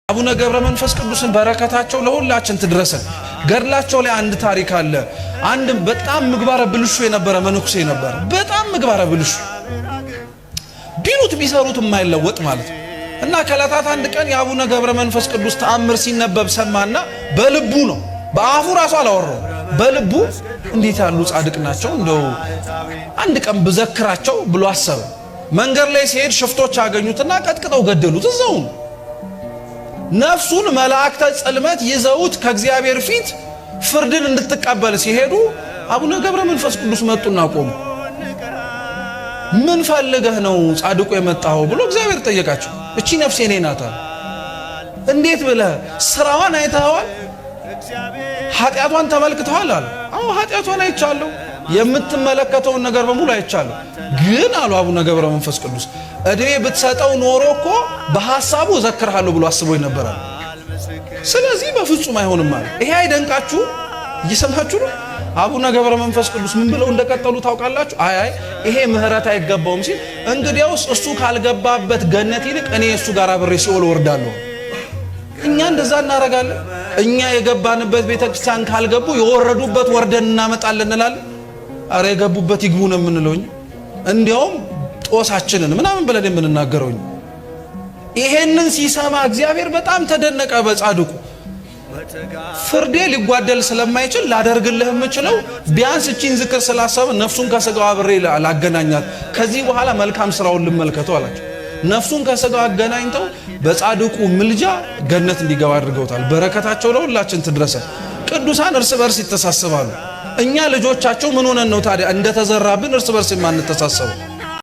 አቡነ ገብረ መንፈስ ቅዱስን በረከታቸው ለሁላችን ትድረሰን። ገድላቸው ላይ አንድ ታሪክ አለ። አንድ በጣም ምግባረ ብልሹ የነበረ መነኩሴ ነበር። በጣም ምግባረ ብልሹ ቢሉት ቢሰሩት የማይለወጥ ማለት ነው። እና ከዕለታት አንድ ቀን የአቡነ ገብረ መንፈስ ቅዱስ ተአምር ሲነበብ ሰማና በልቡ ነው፣ በአፉ ራሱ አላወራው፣ በልቡ እንዴት ያሉ ጻድቅ ናቸው እንደው አንድ ቀን ብዘክራቸው ብሎ አሰበ። መንገድ ላይ ሲሄድ ሽፍቶች አገኙትና ቀጥቅጠው ገደሉት እዛው። ነፍሱን መላእክተ ጽልመት ይዘውት ከእግዚአብሔር ፊት ፍርድን እንድትቀበል ሲሄዱ አቡነ ገብረ መንፈስ ቅዱስ መጡና ቆሙ። ምን ፈልገህ ነው ጻድቁ የመጣው ብሎ እግዚአብሔር ጠየቃቸው። እቺ ነፍሴ እኔ ናት። እንዴት ብለህ ስራዋን አይተኸዋል? ኃጢአቷን ተመልክተዋል? አለ። አዎ ኃጢአቷን አይቻለሁ፣ የምትመለከተውን ነገር በሙሉ አይቻለሁ። ግን አሉ አቡነ ገብረ መንፈስ ቅዱስ እድሜ ብትሰጠው ኖሮ እኮ በሐሳቡ ዘክርሃለሁ ብሎ አስቦ ይነበራል። ስለዚህ በፍጹም አይሆንም ማለት ይሄ አይደንቃችሁ? እየሰማችሁ ነው? አቡነ ገብረ መንፈስ ቅዱስ ምን ብለው እንደቀጠሉ ታውቃላችሁ? አይ ይሄ ምህረት አይገባውም ሲል እንግዲያውስ እሱ ካልገባበት ገነት ይልቅ እኔ እሱ ጋር አብሬ ሲኦል ወርዳለሁ። እኛ እንደዛ እናረጋለን። እኛ የገባንበት ቤተክርስቲያን ካልገቡ የወረዱበት ወርደን እናመጣለን እንላለን። አረ የገቡበት ይግቡ ነው የምንለው። እንዲያውም ጦሳችንን ምናምን ብለን የምንናገረው። ይሄንን ሲሰማ እግዚአብሔር በጣም ተደነቀ በጻድቁ። ፍርዴ ሊጓደል ስለማይችል ላደርግልህ የምችለው ቢያንስ እቺን ዝክር ስላሰበ ነፍሱን ከስጋው አብሬ ላገናኛት፣ ከዚህ በኋላ መልካም ስራውን ልመልከተው አላቸው። ነፍሱን ከስጋው አገናኝተው በጻድቁ ምልጃ ገነት እንዲገባ አድርገውታል። በረከታቸው ለሁላችን ትድረሰን። ቅዱሳን እርስ በርስ ይተሳሰባሉ። እኛ ልጆቻቸው ምን ሆነን ነው ታዲያ እንደተዘራብን እርስ በርስ የማንተሳሰበው?